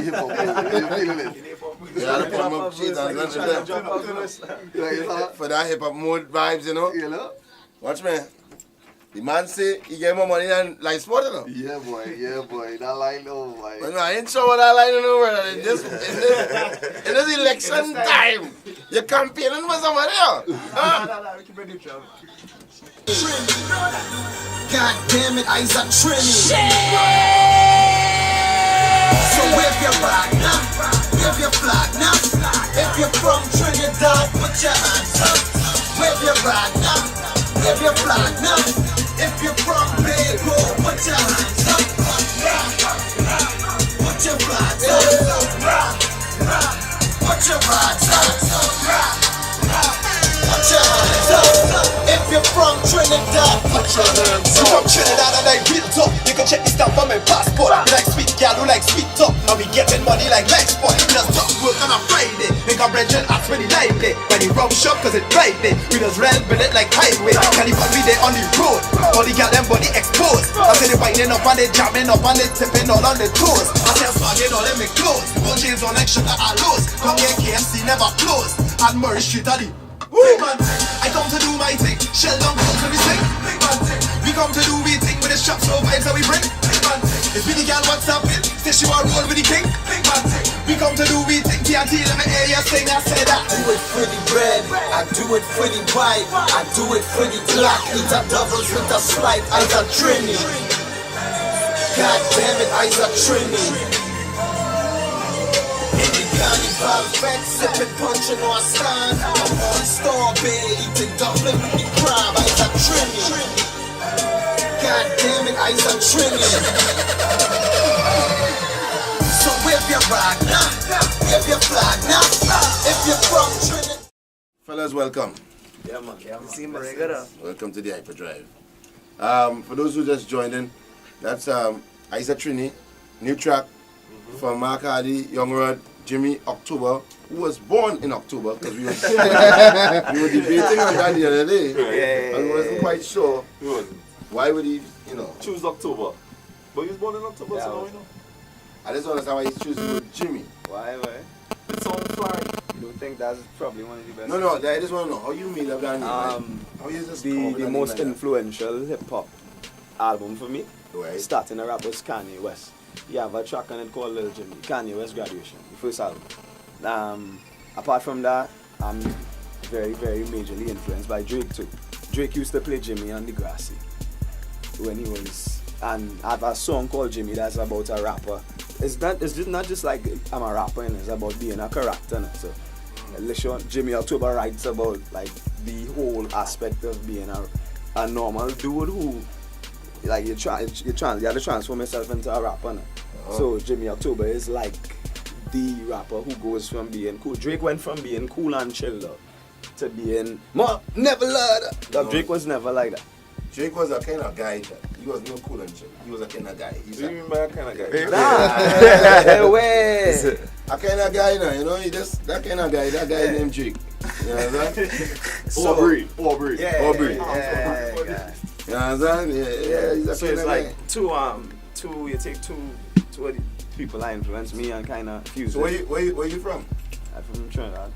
hip hop. You feeling it? Yeah, I put my shit on for that hip hop mode vibes, you know. You know? Watch me. The man say he get more money than like sport, you know. Yeah, boy. That line, oh my. But no, I ain't sure what that line over in this election time. You're campaigning for somebody else. God damn it, Iz A Trini. So wave your flag now, wave your flag now. If you're from Trinidad, put your hands up. Wave your flag now, wave your flag now. If you're from Bago, put your hands up. Put your flags up. Put your flags up. Put your hands up. If you're from Trinidad, put your hands up. From Trinidad and I built up. You can check the stamp on my passport. We like sweet gal, we like sweet top. And we getting money like sport. We just stop work on a Friday. Make a brethren ask when he lively. When he rum shop cause it Friday. We just rent it like highway. Can you be there on the road? All the gal them body exposed. I say they winding up and they jamming up and they tipping all on the toes. I say I'm swagging all in my clothes. One chains on like sugar and lows. Come here KFC never closed. And Murray Street are the big man thing. I come to do my thing. Shell down close to me sing. Big man thing. We come to do we thing with the shop so vibes that we bring. Big man thing. If we the gal what's up in, say she want roll with the king. Big man thing. We come to do we thing. TNT let me hear you sing. I say that. I do it for the red. I do it for the white. I do it for the black. Eat a doubles with a slight. Iz A Trini. God damn it, Iz A Trini. Carnival vet, sipping, punching on stand. I'm on store bay, eating dumpling with the crab. Iz A Trini. God damn it, Iz A Trini. So wave your flag now, wave your flag now. If you're from Trinidad. Fellas, welcome. Yeah, man. See my regular. Welcome to the Hypa Drive. For those who just joined in, that's Iz A Trini, new track from Mark Hardy, Young Rod, Jimmy October, who was born in October, because we were debating on that the other day, and we wasn't quite sure why would he, choose October. But he was born in October, so now we know. I just don't understand why he's choosing Jimmy. Why? It sounds fly. You don't think that's probably one of the best? No, I just want to know how you made up that name. How you just come up with the that most name like influential hip hop album for me, Right. starting a rap was Kanye West. You have a track on it called Lil Jimmy, Kanye West Graduation, the first album. Apart from that, I'm very, very majorly influenced by Drake too. Drake used to play Jimmy on Degrassi when he was, and I have a song called Jimmy that's about a rapper. It's just not just like I'm a rapper, and it's about being a character. And so, listen, Jimmy October writes about like the whole aspect of being a normal dude who, like you have to transform yourself into a rapper. So Jimmy October is like the rapper who goes from being cool. Drake went from being cool and chill to being never loved. Drake was never like that. Drake was a kind of guy that he was no cool and shit. He was a kind of guy. What do you mean by a kind of guy? Nah, way. A kind of guy, he just that kind of guy. That guy named Drake. You know what I'm saying? Aubrey. Yeah. You know what I'm saying? Yeah. He's a So kind it's of like guy. you take two of the people that influence me and kind of fuse So it. where you from? I'm from Trinidad.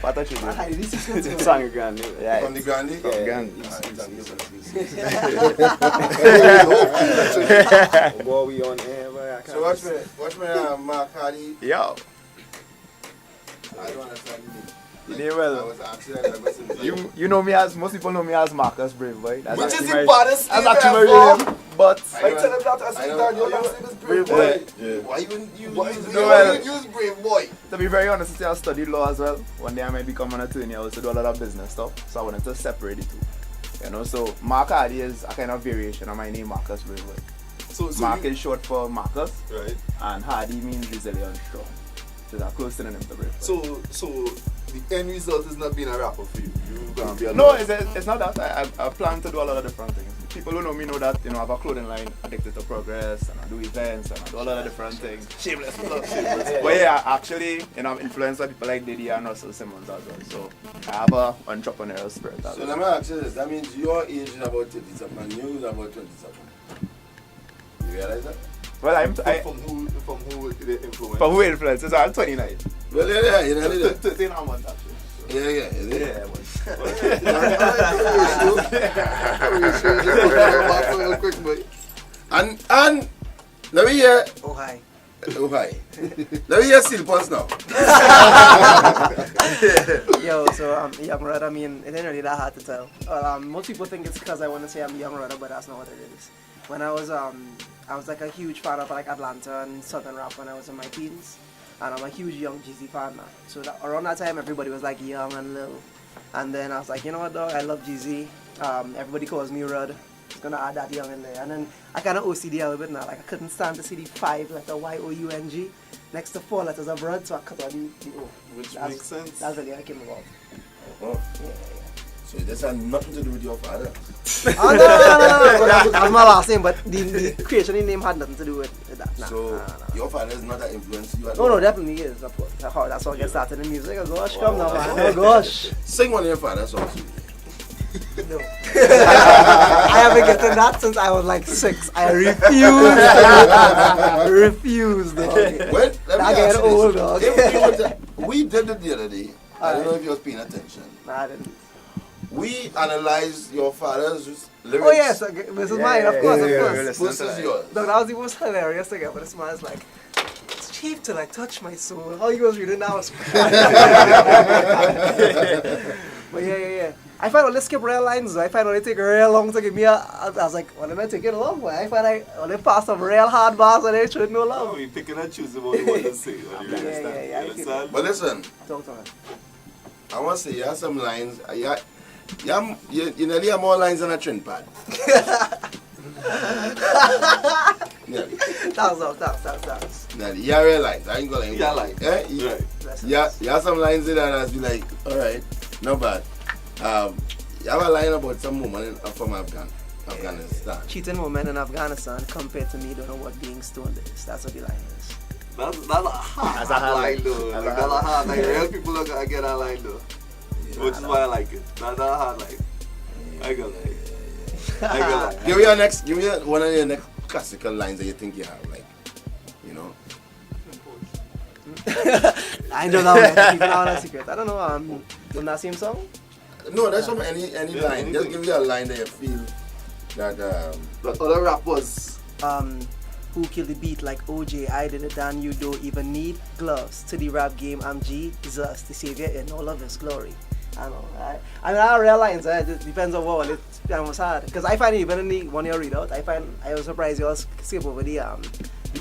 What thought you did? Sang Grande. Yeah. From the Grande? What we on air? So watch me, Mark Hardy. Yo. I don't understand me. You did well. I was actually like, You know me as, most people know me as Marcus Brave Boy. That's Which actually is my- the baddest That's name actually ever. my real name. But I tell him that as he done, your last name is Brave Boy. why you use Brave Boy? to be very honest with you, I studied law as well. One day I might become an attorney. I also do a lot of business stuff. So I wanted to separate the two. So Mark Hardy is a kind of variation of my name, Marcus Brave Boy. So Mark is short for Marcus, right. and Hardy means resilient, strong. So they're close to the name of the Brave Boy. So the end result is not being a rapper for you. You're gonna be a No, lawyer. it's not that. I plan to do a lot of different things. people who know me know that, you know, I have a clothing line, Addicted to Progress, and I do events, and I do a lot of different things. Shameless love. But yeah, actually, you know, I'm influenced by people like Diddy and Russell Simmons as well. So I have a entrepreneurial spirit as So well. let me ask you this. That means your age is about 30-something and you is about 20-something. You realize that? Well, From who they influence? from who influences? So I'm 29. Well, yeah, you know that. 13 a month actually. Yeah. Yeah, but And let me hear. Oh, hi. Oh hi. Let me hear Steel Pulse now. Yo, so I'm Young Rudder. I mean, it ain't really that hard to tell. Most people think it's because I want to say I'm Young Rudder, but that's not what it is. When I was like a huge fan of like Atlanta and Southern rap when I was in my teens, and I'm a huge Young Jeezy fan now. So around that time, everybody was like young and little, and then I was like, you know what, dog, I love Jeezy. Everybody calls me Rud. Just gonna add that young in there, and then I kind of OCD a little bit now. Like I couldn't stand to see the 5-letter Y-O-U-N-G next to 4 letters of Rud, so I cut out the O. Which That's- makes sense. That's really how I came about. Oh, Yeah. so this has nothing to do with your father. Oh, no. That's my last name, but the creation of the name had nothing to do with that. Nah, So nah. your father is not that influence you at No, all. definitely is. Of course. That's how I get started in music. Oh gosh, come now, man. Oh gosh. Sing one of your father's songs. No. I haven't gotten that since I was like 6. I refused. Dog. Well, let me I ask get you old, this. dog. If you were to- we did it the other day. I don't know if you was paying attention. Nah, I didn't. We analyzed your father's lyrics Oh yes, okay, this is mine, of course, of course. versus yours. No, that was the most hilarious thing ever. This man's like, it's cheap to like touch my soul. How he was reading that was But yeah. I find when they skip rail lines, I find when they take real long to give me I was like, well, they take it long, boy. I find when they pass some real hard bars and they should no I love. mean, picking and choosing what you want to say. You understand? Yeah, You understand? But listen, Talk to me. I want to say you have some lines. You nearly have more lines than a trend pad. Nearly. Thanks. Nearly. You have real lines. I ain't gonna lie. Yeah, like. Eh? You, Right. you have some lines in there that's be like, alright, not bad. You have a line about some woman from Afghanistan. Cheating women in Afghanistan compared to me don't know what being stoned is. That's what the line is. That's a hard line though. Like, that's a hard line. Real people are gonna get that line though. Which is why I like it. That's a hard line. I go like. Give me one of your next classical lines that you think you have, like, you know. I don't know. Keep it on a secret. I don't know. From that same song? No, that's from any line. anything. Just give me a line that you feel that But other rappers. Who killed the beat like OJ? I did it, and you don't even need gloves. To the rap game, I'm Jesus, the savior in all of his glory. I know. I mean, I realize it depends on what it's almost hard. Because I find even in the one year readout, I was surprised you all skip over the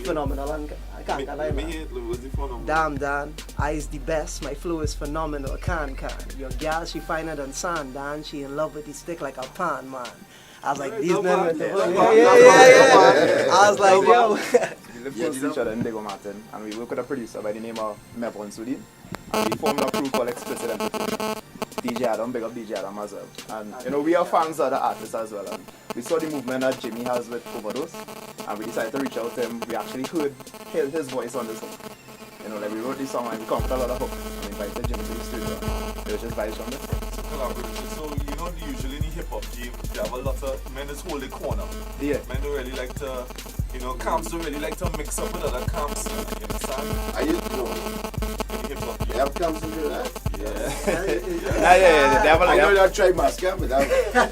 phenomenal and I can't lie. What's the phenomenal? Damn, Dan, I is the best. My flow is phenomenal. Can. Your gal, she finer than sand, Dan. She in love with the stick like a pan, man. I was like, these men with the yeah. I was like, yo. We live close to each other in Diego Martin, and we work with a producer by the name of Mevon Sudin, and we formed a crew called Explicit Entertainment. DJ Adam, big up DJ Adam as well. And you know, we are fans of the artist as well. And we saw the movement that Jimmy has with Overdose, and we decided to reach out to him. We actually heard his voice on this song. You know, like we wrote this song and we come with a lot of hook. And we invited Jimmy to the studio. It was just vibes from this. Collaboration. So you know, usually in the hip hop game, you have a lot of men is holding corner. Yeah. Men don't really like to, you know, camps don't really like to mix up with other camps. You understand? I used In the hip hop You game. have come to do that? Yeah. They have a I know lot. that try mask, but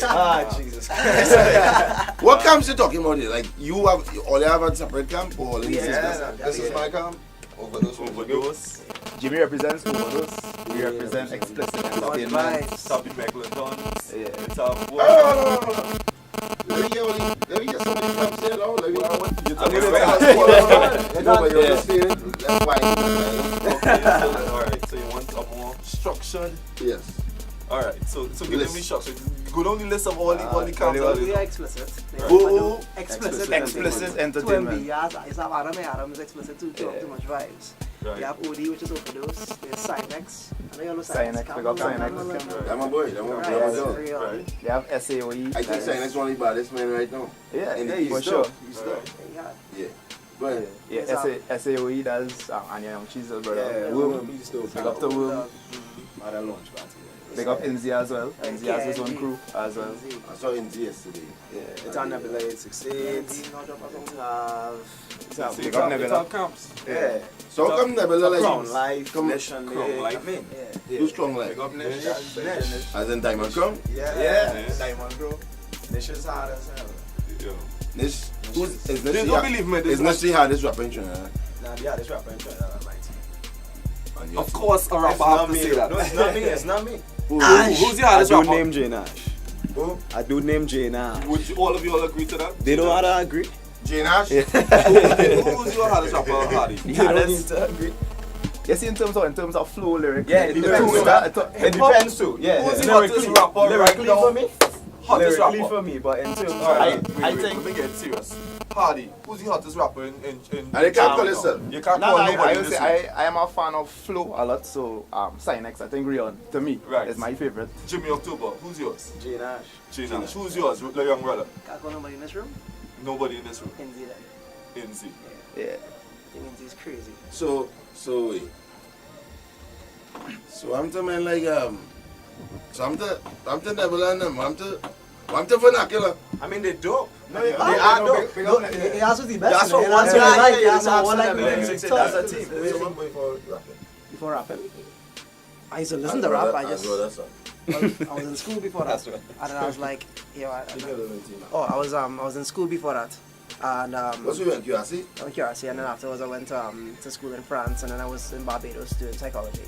Ah, Jesus Christ. what camps you talking about here? Like you all have a separate camp or all in the same Yeah. camp? This is my camp. Overdose. Jimmy represents Overdose. We represent Explicit Entertainment. Vibes. Tappy Megalodons. Yeah. It's a Oh, let me get some of these camps here now. Let me but you're just saying, that's why. Alright, so you want a more structured. Yes. Alright, so give me List. structure. Go down the list of all the camps. We are explicit. Explicit Entertainment. To MB, yes, it's Adam is explicit too much vibes. Right. You have OD, which is overdose. There's Cynex. I know you know Cynex, Cynex. big up Cynex. That's my boy. That's my Right, boy. real. Right. They have SAOE. I think Sinex one of the baddest men right now. Yeah, In the for East, sure. though. East, though. Yeah. Yeah. Go ahead. Yeah, Yes, SAOE does Anya Young Cheezel, brother. Yeah, Worm. Big still. Big up to Worm. At a launch party. Big up Inzi as well. Inzi has his own KNG. crew as well. I saw him yesterday. Yeah, it's on Nebula 868. Big up Nebula. camps. Yeah. So how come Nebula like Crown Life, Come- Nation Crown Lake. Life. I mean, Who's Crown Life? Big up Nish. Nish. As in Diamond Crown? Yeah. Yeah. Diamond Bro. Nish is hard as hell. Yo. Nish? Who's is They Nish? don't believe me. Is Nish the hardest rapper in Trinidad? Nah, yeah, this rapper in Trinidad Almighty. And yours? Of course, a It's rapper not have to me. say that. No, it's not me. It's not me. Who's the I hardest do rapper? name J Nash. Who? I do name J Nash. Would you, all of you all agree to that? They don't have to agree. J Nash? Who's your hardest rapper, Hardy? You don't need to agree. Yes, in terms of flow lyrics. Yeah, it the depends. crew, that- It depends too. Yeah. Who's the Lyrically, hottest rapper right lyrically now? for me. Hottest Lyrically rapper. for me, but in terms of Alright, I wait, think- let me get serious. Hardy, who's the hottest rapper in And they can't call yourself. You can't No, call I nobody would in say this room. I am a fan of flow a lot, so Cynex, I think Rion, to me, Right. is my favorite. Jimmy October, who's yours? J Nash. Gina. Who's yours, the young brother? Can't call nobody in this room. Nobody in this room. NZ then. NZ. Yeah. I think NZ is crazy. So wait. So I'm the man like so I'm the Nebula and them. I'm the vernacular. I mean, they dope. No, they they are are dope. dope. That's what the best. That's what man. one That's what I like. yeah, That's what one like. that's a team. So one boy for rapping. Before rapping, I used to listen to rap. I just That's all. I was in school before that, and then I was like, I was in school before that, and What's your QRC? I went QRC, and then afterwards I went to school in France, and then I was in Barbados doing psychology,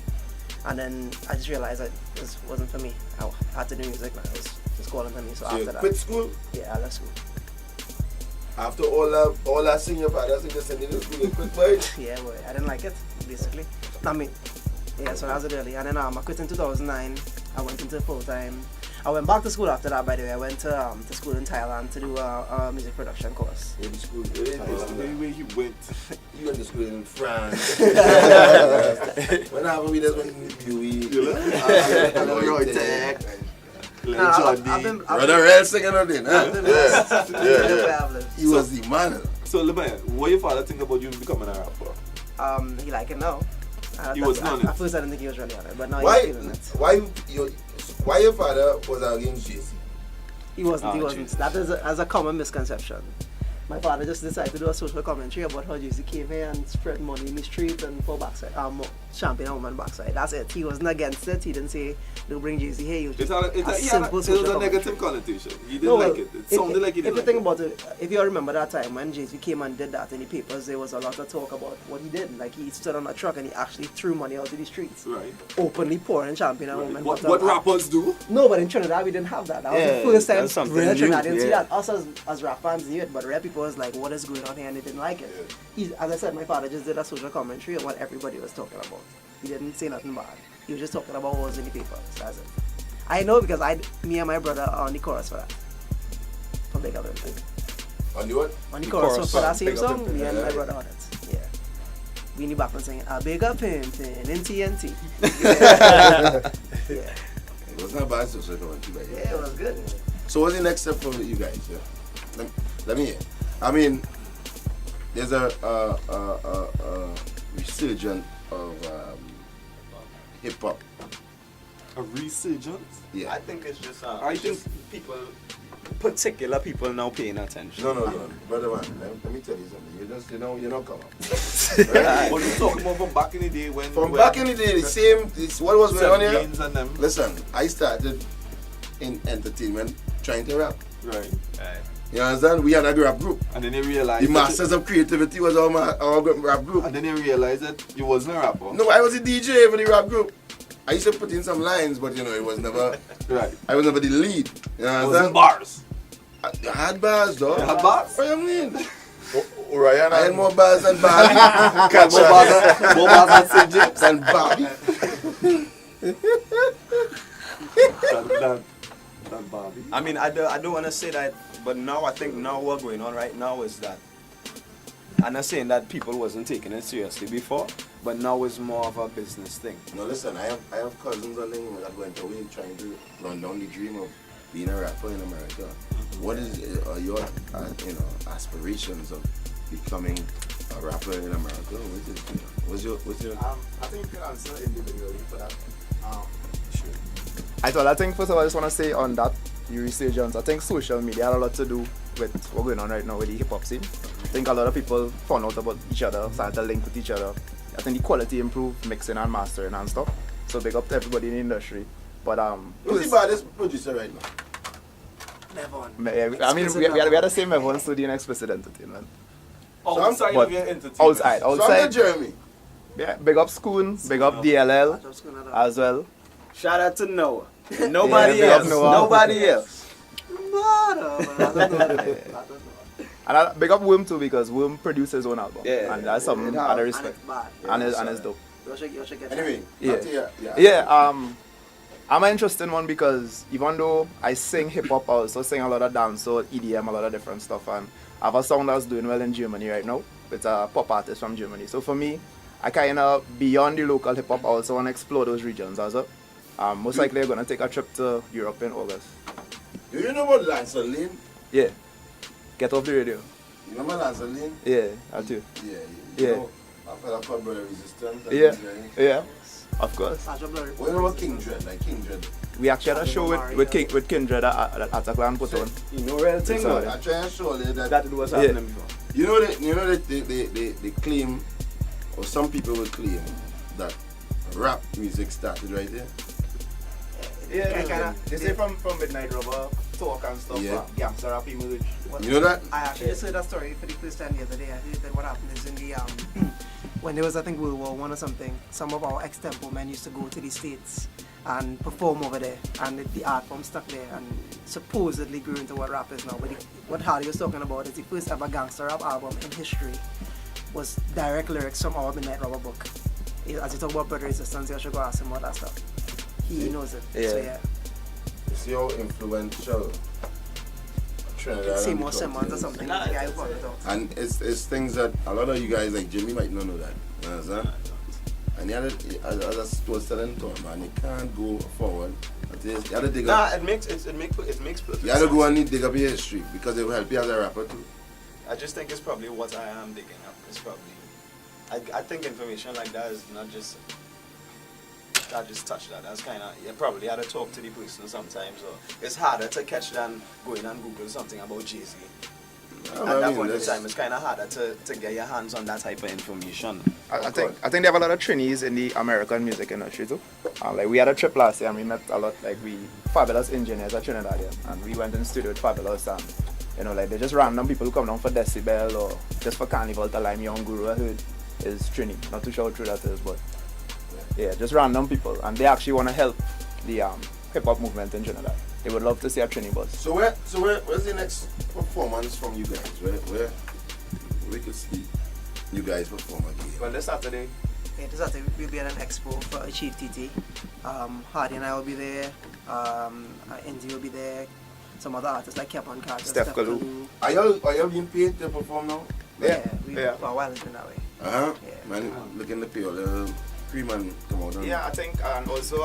and then I just realized that this wasn't for me. I had to do music, man. It was just calling for me. So So you after that, quit school yeah, I left school. after all that senior fathers and just sending you to school and quit boy. Yeah, boy, I didn't like it, basically. I mean, yeah, so that was it really. And then I quit in 2009. I went into full-time. I went back to school after that, by the way. I went to school in Thailand to do a music production course. In school, Anyway, he went. you went to school in France. When I we just went to UE. Roy Tech. Brother Red singing on it, huh? Yeah. He was the man. So, Liban, what your father think about you becoming a rapper? He like it now. He was on it. At first I didn't think he was really on it, but now Why? he's feeling it. Why your father was against Jay-Z? He wasn't. Oh, That is a common misconception. My father just decided to do a social commentary about how Jay-Z came here and spread money in the street and for backside, champagne and woman backside. That's it. He wasn't against it. He didn't say, "Don't bring Jay-Z here." He was It just was a negative connotation. He didn't like it. It sounded like he if didn't you like think it. about it, if you remember that time when Jay-Z came and did that in the papers, there was a lot of talk about what he did. Like he stood on a truck and he actually threw money out to the streets, Right. openly pouring champagne and woman. What rappers do? No, but in Trinidad we didn't have that. That was Yeah, the first time that's something real new, Trinidadians see yeah. that. Us as rap fans knew it, but rare people was like, what is going on here? And they didn't like it. As I said, my father just did a social commentary on what everybody was talking about. He didn't say nothing bad. He was just talking about what was in the papers. That's it. I know because me and my brother are on the chorus for that. For Big Up Him. On the what? On the chorus, so for that same Big Up song, Him, me and yeah. my brother on it. Yeah. We in the background singing, I big up him, in TNT. Yeah. It was not bad social commentary, but Yeah, it was good. So what's the next step for you guys? Yeah. Let me hear. I mean, there's a resurgence of hip hop. A resurgence? Yeah. I think it's just I think people, particular people now paying attention. No, brother man. Let me tell you something. You're not come up. What you talking about from back in the day when From back in the day, what was going on here? 17s and them. Listen, I started in entertainment trying to rap. Right. You understand? We had a rap group. And then they realized The Masters of Creativity was our rap group. and then they realized that you wasn't a rapper. No, I was a DJ for the rap group. I used to put in some lines, but it was never. Right. I was never the lead. You It understand? wasn't bars. I had bars, though. You had bars? What do you mean? Ryan I had more bars than Barbie. More bars than St. James. Than Barbie. That Barbie. I mean, I don't want to say that, but now I think now what's going on right now is that I'm not saying that people wasn't taking it seriously before, but now it's more of a business thing. No, listen, I have cousins on there that went away trying to run down the dream of being a rapper in America. What is your aspirations of becoming a rapper in America? What's your I think you can answer individually for that. I think first of all, I just want to say on that, your resurgence, I think social media had a lot to do with what's going on right now with the hip hop scene. I think a lot of people found out about each other, started to link with each other. I think the quality improved, mixing and mastering and stuff. So big up to everybody in the industry. But who's the baddest producer right now? I mean, we are the same everyone studying explicit entertainment. Outside of your entertainment. Outside. So Jeremy. Yeah, big up Schoon, big up DLL as well. Shout out to Noah. Nobody big up else. Noah. Nobody else. And I big up Wim too because Wim produced his own album. Yeah, and that's something out of respect. And it's dope. Anyway, I'm an interesting one because even though I sing hip hop, I also sing a lot of dancehall, EDM, a lot of different stuff, and I have a song that's doing well in Germany right now. It's a pop artist from Germany. So for me, I kind of beyond the local hip hop, I also want to explore those regions as well. Most likely, I'm gonna take a trip to Europe in August. Do you know about Lancer Lane? Yeah. Get off the radio. You know about Lancer Lane? Yeah, I do. Yeah. Yeah. Know, I feel like called Brother Resistance. Yeah. Of course. What about King Dread? Like King Dread? We actually had a show with Kindred at Ataclan put on. You know real thing Sorry. I try and show you that. that it was happening before. You know that they claim, or some people will claim that rap music started right there. Yeah, they say from Midnight Rubber, talk and stuff, Yeah. gangster rap emerged. You know that? I actually just heard that story for the first time the other day. I heard that what happened is in the when there was, I think, World War I or something, some of our ex-tempo men used to go to the States and perform over there, and the art form stuck there and supposedly grew into what rap is now. But what Hardy was talking about is the first ever gangster rap album in history was direct lyrics from our Midnight Rubber book. As you talk about Brother Resistance, you should go ask him all that stuff. He knows it. Yeah. So yeah. You see how influential Trinidad See and more the Simmons or country something. Nah, The guy who it's- brought it out. And it's things that a lot of you guys like Jimmy might not know that. You understand? And you had as I was telling Tom, man, you can't go forward. You had to dig up. It makes perfect You had to go sense. and dig up your history because it will help you as a rapper too. I just think it's probably what I am digging up. It's probably. I think information like that is not just. I just touch that. That's kind of. You probably had to talk to the person sometimes, or it's harder to catch than going and Google something about Jay-Z. At that point in time, it's kind of harder to get your hands on that type of information. I think they have a lot of trainees in the American music industry too. Like we had a trip last year and we met a lot fabulous engineers at Trinidad here, and we went in the studio with Fabulous and like they're just random people who come down for Decibel or just for Carnival to Lime Young Guru. I heard is Trini. Not too sure how true that is, but yeah, just random people, and they actually want to help the hip hop movement in Trinidad. They would love to see a Trini bus. So where's the next performance from you guys? Where we could see you guys perform again? Well, this Saturday. Yeah, this Saturday we'll be at an expo for Achieve TT. Hardy and I will be there. Indy will be there. Some other artists like Kevin Carter, Steph Kalu. Are y'all being paid to perform now? For a while it's been that way. Yeah. Yeah. Man, looking to pay all the free man come out. Yeah, I think, and also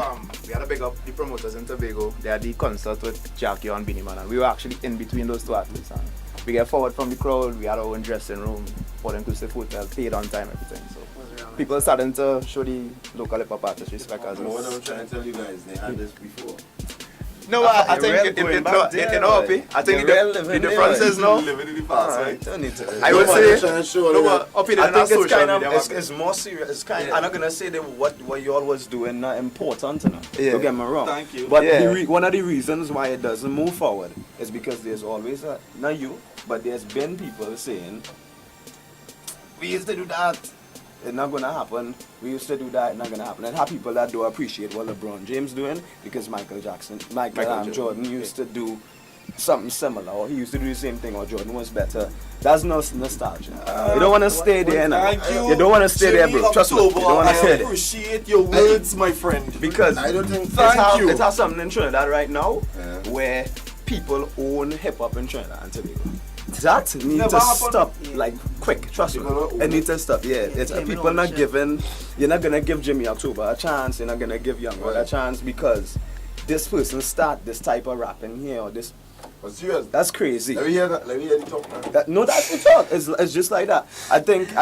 we had to big up the promoters in Tobago. They had the concert with Jackie and Beanie Man, and we were actually in between those two athletes. And we get forward from the crowd. We had our own dressing room, for inclusive hotel, paid on time, everything. So people starting to show the local hip hop artists respect as well. What I'm trying to tell you guys, they had this before. No, I think I think the difference is no. Living in the past, right? I would say trying to show no, that. but up in I the think it's kind of social media, it's more serious. It's kind. I'm not gonna say that what you all was doing not important enough. Yeah. Don't get me wrong. Thank you. But Yeah. one of the reasons why it doesn't move forward is because there's always not you, but there's been people saying we used to do that. It's not gonna happen. We used to do that. It's not gonna happen. And have people that do appreciate what LeBron James doing because Michael Jordan used to do something similar, or he used to do the same thing, or Jordan was better. That's no nostalgia. You don't want to stay there. Thank you. You don't want to stay there, bro. Trust me. You don't want to stay I there appreciate your words, my friend. because I don't think. Thank you. It has something in Trinidad right now Yeah. where people own hip hop in Trinidad and Tobago. that need Never to happen. stop Yeah. like quick. Trust me, People are it needs to stop. Yeah, it's claiming people not ownership. giving. You're not gonna give Jimmy October a chance. You're not gonna give Young Rod a chance because this person start this type of rapping here or this. But serious. That's crazy. Let me hear that. Let me hear the talk now. No, that's the talk. It's just like that. I think we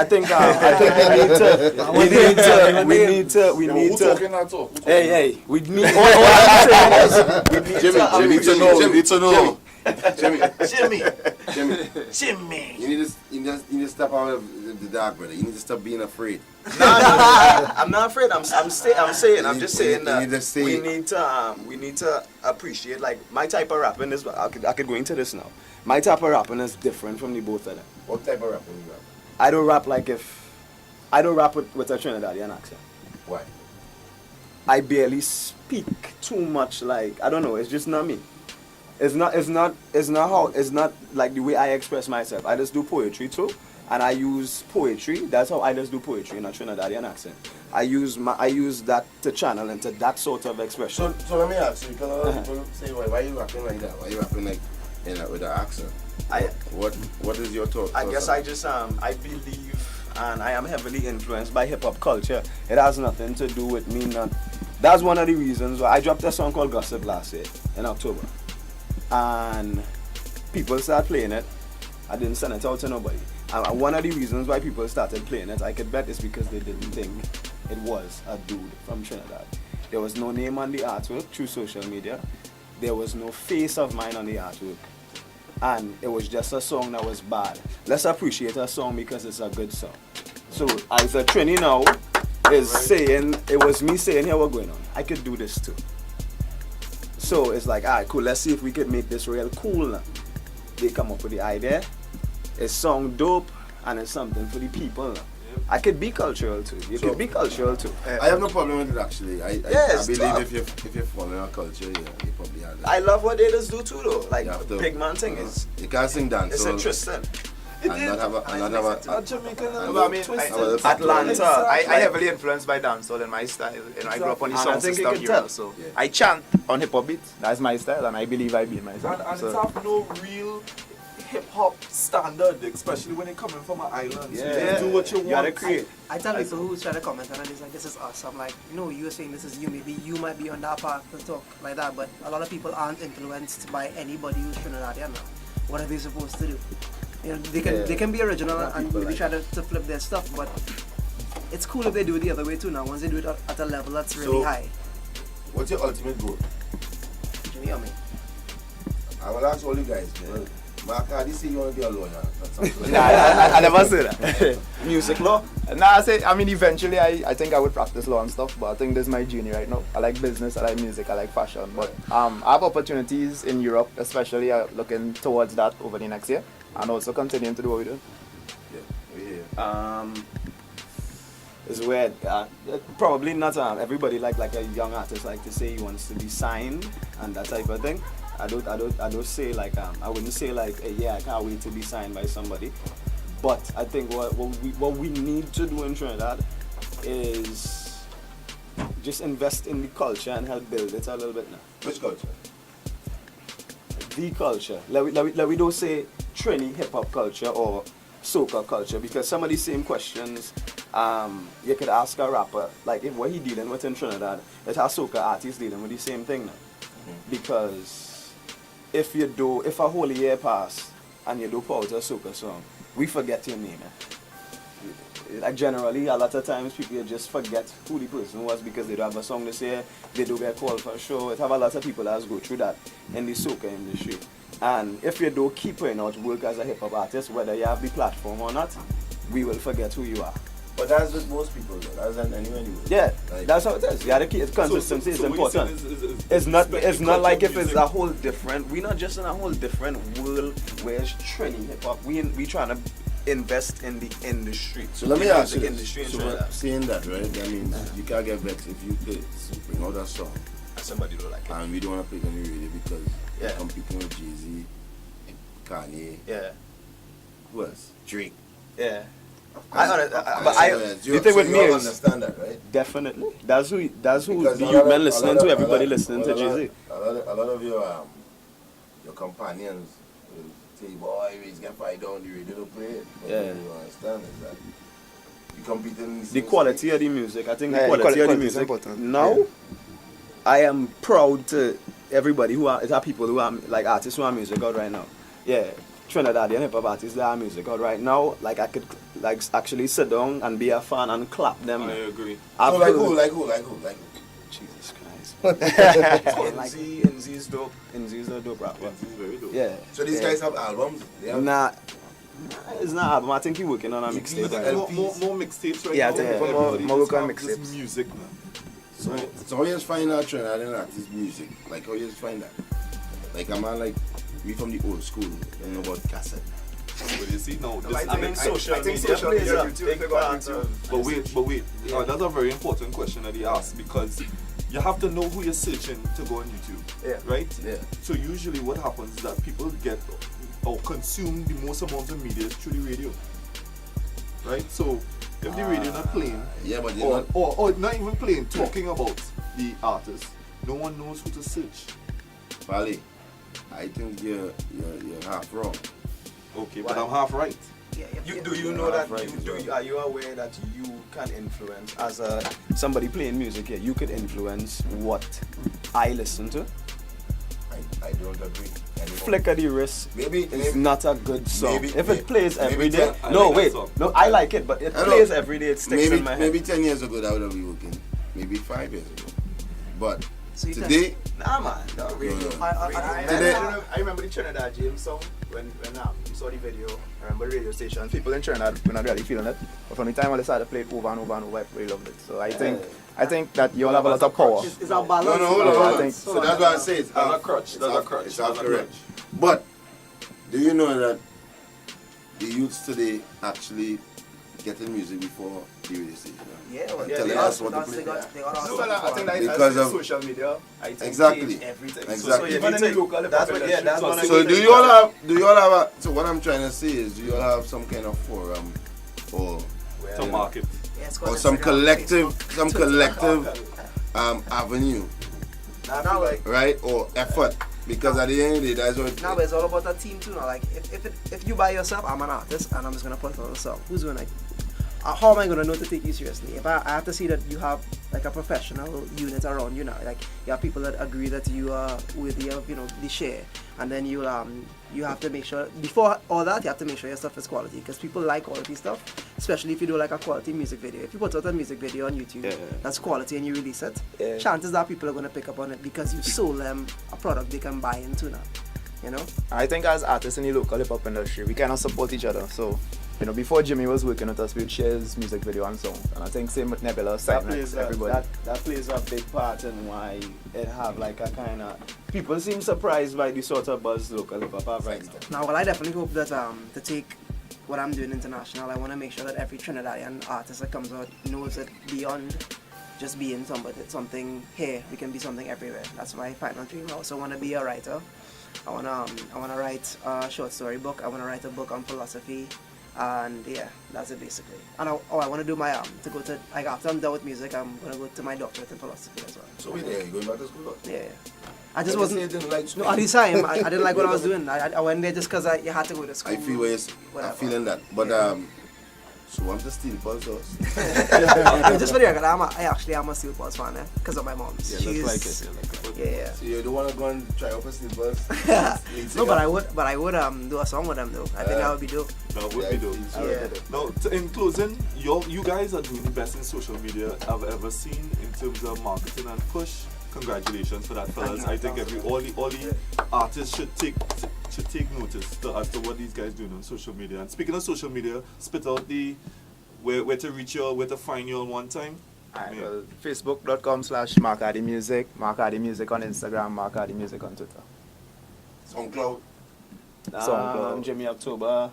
need to. Who talking that talk? Hey, we need. All I'm saying is, we need Jimmy, to. Jimmy, You need to know. Jimmy. You need to step out of the dark, brother. You need to stop being afraid. I'm not afraid. I'm saying. I'm just saying you that need to say we need to appreciate like my type of rapping is. I could go into this now. My type of rapping is different from the both of them. What type of rapping you rap? I don't rap like if I don't rap with a Trinidadian accent. Why? I barely speak too much. Like I don't know. It's just not me. It's not like the way I express myself. I just do poetry too, and I use poetry. That's how I just do poetry in a Trinidadian accent. I use that to channel into that sort of expression. So let me ask you, because a lot of people say, why are you rapping like that? Why are you rapping like with an accent? What is your thought? I guess I just I believe and I am heavily influenced by hip hop culture. It has nothing to do with me. That's one of the reasons why I dropped a song called Gossip last year in October. And people started playing it. I didn't send it out to nobody. And one of the reasons why people started playing it, I could bet, is because they didn't think it was a dude from Trinidad. There was no name on the artwork through social media. There was no face of mine on the artwork. And it was just a song that was bad. Let's appreciate a song because it's a good song. So Iz A Trini now is saying, it was me saying, here, what's going on? I could do this too. So it's like, alright, cool, let's see if we could make this real cool now. They come up with the idea. It's song dope and it's something for the people now. I could be cultural too. You could be cultural too. I have no problem with it actually. I Yes, believe tough. if you're following our culture, yeah, you probably have that. I love what they just do too though. Like You have to- big man thing is You can't sing dance. it's interesting. And not have a Jamaican, I mean, Atlanta. I heavily influenced by dancehall and my style. You know, I grew up on the And I sound think you system can here, tell. so Yeah. I chant on hip hop beats. That's my style, and I believe I be myself. And So- it's have no real hip hop standard, especially when it coming from an island. So you Yeah. just do what you want. You gotta create. I tell people who try to comment and it's like, this is us. I'm like, no, you were saying this is you. Maybe you might be on that path to talk like that, but a lot of people aren't influenced by anybody who's Trinidadian now. What are they supposed to do? You know, they can be original and people maybe like try to flip their stuff, but it's cool if they do it the other way too now. Once they do it at a level that's really So- high. What's your ultimate goal? Jimmy or me? I will ask all you guys. Mark, I see you want to be a lawyer. That's something. Nah, I never say that. Music law. Nah, I mean, eventually, I think I would practice law and stuff, but I think this is my journey right now. I like business, I like music, I like fashion, but I have opportunities in Europe, especially looking towards that over the next year, and also continuing to do what we do. Yeah. It's weird. Probably not everybody like a young artist like to say he wants to be signed and that type of thing. I don't say like I wouldn't say like yeah, I can't wait to be signed by somebody. But I think what we need to do in Trinidad is just invest in the culture and help build it a little bit now. Which culture? The culture. Let we don't say Trini hip hop culture or soca culture, because some of these same questions you could ask a rapper like if what he dealing with in Trinidad, it has soca artists dealing with the same thing now. Because if a whole year pass and you do put out a soca song, we forget your name. Like generally, a lot of times people just forget who the person was because they don't have a song to say, they don't get called for a show. It have a lot of people that go through that in the soca industry. And if you don't keep putting out work as a hip hop artist, whether you have the platform or not, we will forget who you are. But that's with most people though. That's anyway. Yeah, Like- that's how it is. You gotta keep consistency is what you're saying important. is It's not respect the like culture if it's music. a whole different. We're not just in a whole different world where it's Trini hip hop. We trying to invest in the industry. So let me The ask you music this. industry in So Trinidad. saying that, right, that means you can't get vexed if you could bring out a song Somebody don't like it. and we don't want to play it on the radio because Yeah. you're competing with Jay-Z, Kanye, Yeah, who else? Drake. yeah. The The thing with me is understand that, right? definitely that's who Because you've a lot of- been listening a lot to. of- Everybody a lot- listening to Jay-Z. A lot of your companions say, boy, we get fight down the radio to play it. But Yeah. you understand is that you compete in The quality of the music, I think Yeah, the quality of the quality is music. important. Now, I am proud to everybody who are, people who are like artists who are music out right now. Yeah, Trinidadian hip hop artists that are music out right now. Like I could like actually sit down and be a fan and clap them. I agree. So like who? Jesus Christ. NZ is dope. NZ is a dope rapper. This is very dope. Yeah. So these guys have albums? They have Nah, it's not album. I think he's working on a mixtape. But Right? more mixtapes right Yeah, I now. think Everybody more just work on have this mixtapes. music now. So how you just find out Trinidadian artist music? Like how you just find that? Like I'm not like we from the old school, you know about cassette. But you see now, this, I think social media, YouTube, they got YouTube. But wait. That's a very important question that he asked because you have to know who you're searching to go on YouTube. Yeah. Right? Yeah. So usually what happens is that people get or consume the most amount of media through the radio. Right? So if the radio not playing, Yeah, but they're not or not even playing, talking about the artist, no one knows who to search. Valley. I think you're half wrong. Okay, but I'm half right. Do you know that? Are you aware that you can influence as somebody playing music here? You could influence what I listen to. I don't agree anymore. Flick of the wrist. Maybe It's not a good song. maybe- If it plays maybe every day, I no like that wait, song. no, I like it, but it I know. plays every day. It sticks maybe in my head. maybe 10 years ago that would have been working. Maybe 5 years ago. But So you today, Nah, man, no radio. Today- I remember the Trinidad James song when you saw the video. I remember the radio station. People in Trinidad were not really feeling it. But from the time I decided to play it over and over and over, I really loved it. So I think that you all have a lot of power. It's our balance. no, hold Yeah, I on. think- So that's what I say. It's That's a half- crutch. it's That's a half- crutch. It's That's half a correct. crutch. But do you know that the youths today actually getting music before the radio station? Yeah, well, And yeah, telling they us are- what to that's- play. they got- they got No, our- well, I think that Because of- social media, I think Exactly. changed everything. Exactly. So even in the local That's what. Yeah, that's what. So do you all have a, so what I'm trying to say is do you all have some kind of forum or To market. Yeah, it's or called some Instagram, collective Facebook, avenue, Now, like, right? Or effort? Because at the end of the day that's what now it's all about a team too. Now, like, if you by yourself, I'm an artist and I'm just gonna put on a song. Who's gonna? How am I gonna know to take you seriously? If I have to see that you have like a professional unit around you now, like you have people that agree that you are worthy of, the share, and then you have to make sure before all that you have to make sure your stuff is quality because people like quality stuff, especially if you do like a quality music video. If you put out a music video on YouTube that's quality and you release it, chances are people are gonna pick up on it because you sold them a product they can buy into now. I think as artists in the local hip hop industry, we cannot support each other. So, before Jimmy was working with us, we would share his music video and song. And I think same with Nebula, Cynex, everybody. That plays a big part in why it have like a kind of people seem surprised by the sort of buzz local hip hop have right now. Now, well, I definitely hope that to take what I'm doing international, I want to make sure that every Trinidadian artist that comes out knows that beyond just being something here, we can be something everywhere. That's my final dream. I also want to be a writer. I wanna write a short story book. I wanna write a book on philosophy, and yeah, that's it basically. And I want to do my after I'm done with music, I'm gonna go to my doctorate in philosophy as well. so wait there, you going back to school? Yeah. I just wasn't. You didn't like No, at the time I didn't like what I was doing. I went there just because you had to go to school. I feel where I'm whatever. feeling that. But so I'm just stealing pulse us. No, just for the record, I actually am a Steel Pulse fan, because of my mom. Yeah, look like it. Yeah. So you don't want to go and try out for steal pulse? No, but I would do a song with them though. I think that would be dope. That would be dope. Yeah. Now, in closing, you guys are doing the best in social media I've ever seen in terms of marketing and push. Congratulations for that, fellas. I think all the artists should take notice as to what these guys doing on social media. And speaking of social media, spit out the where to reach you, where to find you on one time. Alright, well, Facebook.com/MarkAdiMusic, MarkAdiMusic on Instagram, MarkAdiMusic on Twitter. SoundCloud. SoundCloud. Jimmy October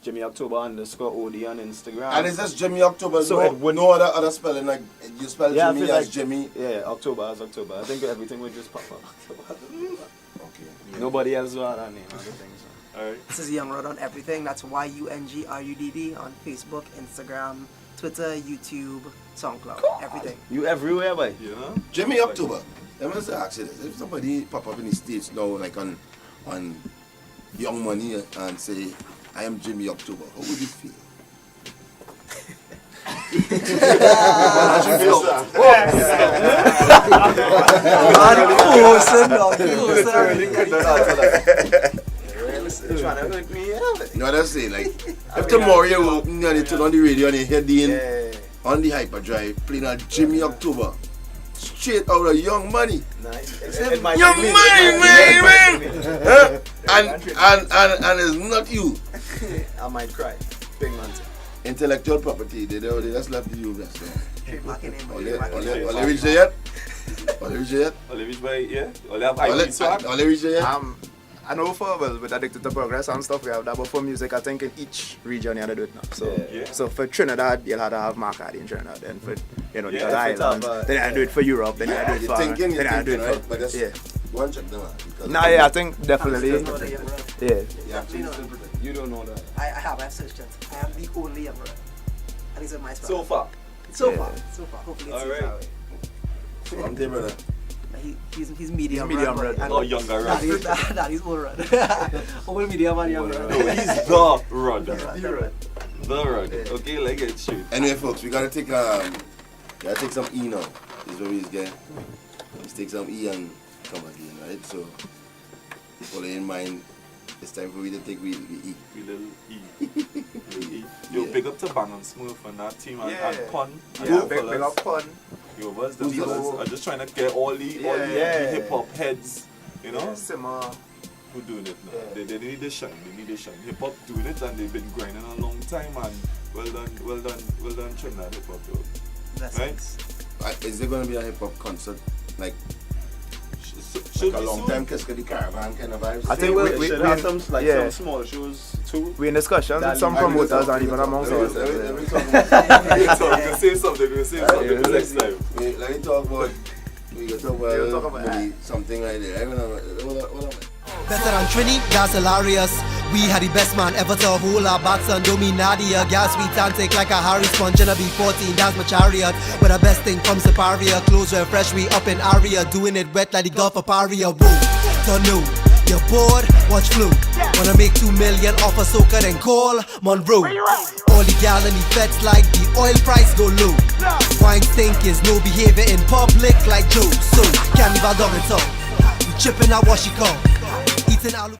_OD on Instagram. And it's just Jimmy October. So No, it would- no other spelling. Like you spell Yeah, I Jimmy feel as like- Jimmy. Yeah, October as October. I think everything would just pop up. Okay. Nobody else will have that name. I don't think so. Alright. This is Young Rod on everything. That's YUNGRUDD on Facebook, Instagram, Twitter, YouTube, SoundCloud, everything. You everywhere, boy. Yeah. Jimmy October. Let me just ask you this: if somebody pop up in the States now, like on Young Money and say, I am Jimmy October, how would you feel? Trying to make me have it. You know what I'm saying? Like, if tomorrow you open and you turn on the radio and you hear Dean on the Hypa Drive playing a Jimmy October, straight out of Young Money. Nice. Young Money, man! And it's not you. I might cry. Big man. Intellectual property, they just left you. That's Trademarking him, all. trademarking him. All reach there yet? All reach there yet? Only which way, yeah? Only have IP swag? All reach there yet? I know for well with Addicted to Progress and stuff we have that, but for music I think in each region you have to do it now. So Yeah. so for Trinidad you'll have to have Mark Hardy in Trinidad, then for the other Yeah, islands, then I do it for Europe, then I do it You're for thinking, then I do it for right? But that's one check them out. because- Nah, yeah, I think definitely. Still know the young brother. Yeah. Yeah, please still protect. You don't know that. I have searched it. I am the only young brother. And he's in my spot. So far. So Yeah. far. Hopefully it's Alright. that way. So I'm there, brother. He's medium, medium run. run. Or younger run. Daddy's old run. Old medium and young run. No, he's the run. The run. The run. Okay, like it shoot. Anyway, folks, we gotta take some E now. This is what we's getting. Let's take some E and come again, right? So, follow in mind, it's time for we to take we E. We little E. Little E. Yo, big up to Bang and Smooth and that team and Pun. And Yeah, the big fellas. up Pun. Yo, what's the Who's the- fellas? I'm just trying to get all the Yeah. hip hop heads, you know, Yeah, Simmer. who doing it now. Yeah. They need to shine. They need to shine. Hip hop doing it and they've been grinding a long time and well done, Trinidad hip hop though. Blessings. Is there gonna be a hip hop concert? Like Should a be long soon. time Cascade Caravan kind of vibes? I think we should have some yeah. some small shows too. We in discussions That with some lead- promoters and even amongst us. Let me talk about So you can say something. You can say something the next time. let me talk about we can talk about, We'll talk about maybe something right there. Hold on. Better than Trini, that's hilarious. We had the best man ever to hold our bats and do me Nadia. Gas sweet and take like a Harry Sponge and a B14, that's my chariot. But the best thing comes to Paria. Clothes were fresh, we up in Aria. Doing it wet like the Gulf of Paria. Woo, don't know. You're bored? Watch Flu. Wanna make 2 million off a soaker then call Monroe. All the gal in the feds like the oil price go low. Wine stink is no behavior in public like Joe. So, carnival dog and talk. We chipping out what she call. Eating out.